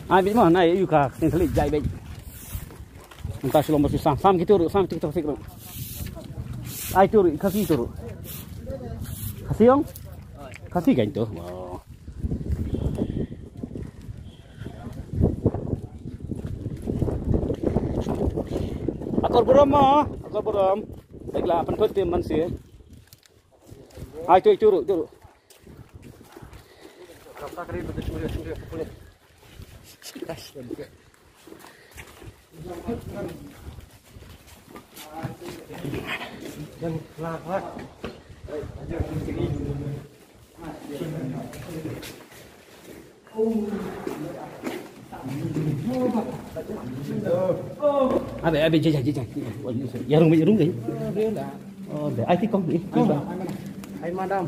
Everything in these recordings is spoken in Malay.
Ai bị mà này yêu cả nên thali dạy bệnh. Entah selom masih sam gitu kita sik. Ai turu kasih turu. Kasih dong. Kasih kan itu. Wow. Akor buram. Baiklah, pentot tim manusia. Ai turu. Kapta kari betul boleh. Dan kelak. Abe jangan. Yarung gay. Oh, ai thích con gì? Ai madam.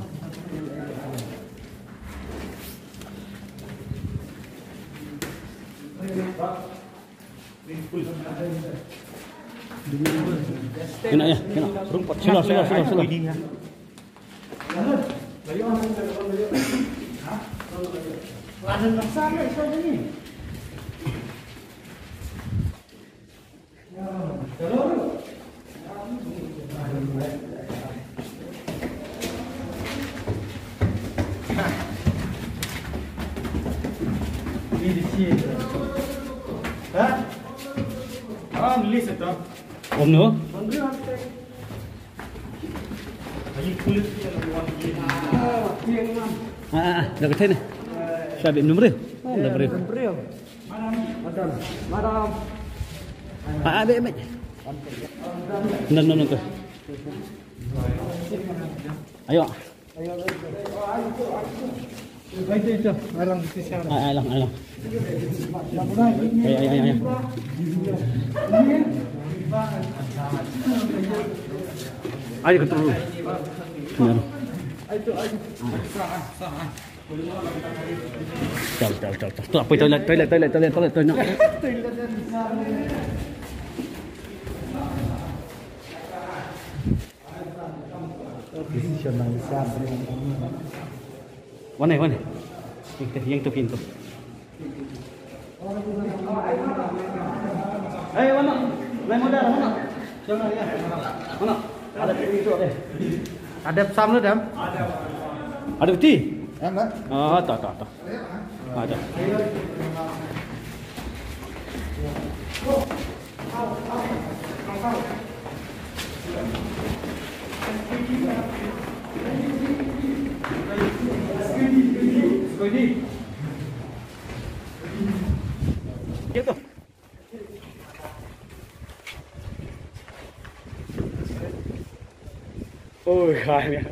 Kena ya, rumput. Sila. Om nữa. Dah ke sini. Saya ambil nombor dia. Nombor dia. Madam. Ambil. No. Ayo. Alang. Ayo. Ayo ke dulu. Chào. Tôi apa toilet. Mana? Yang tu pintu. Ayo mana? Lain modal mana? Jangan ya. Mana? Ada pintu deh. Ada sam lu, Dam? Ada peti? Enggak. Oh, tak. Ada. Gitu. Oh, kayaknya.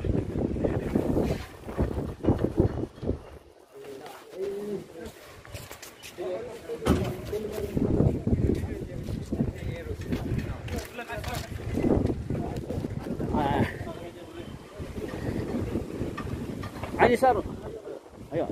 Ayo Saru. Ayo.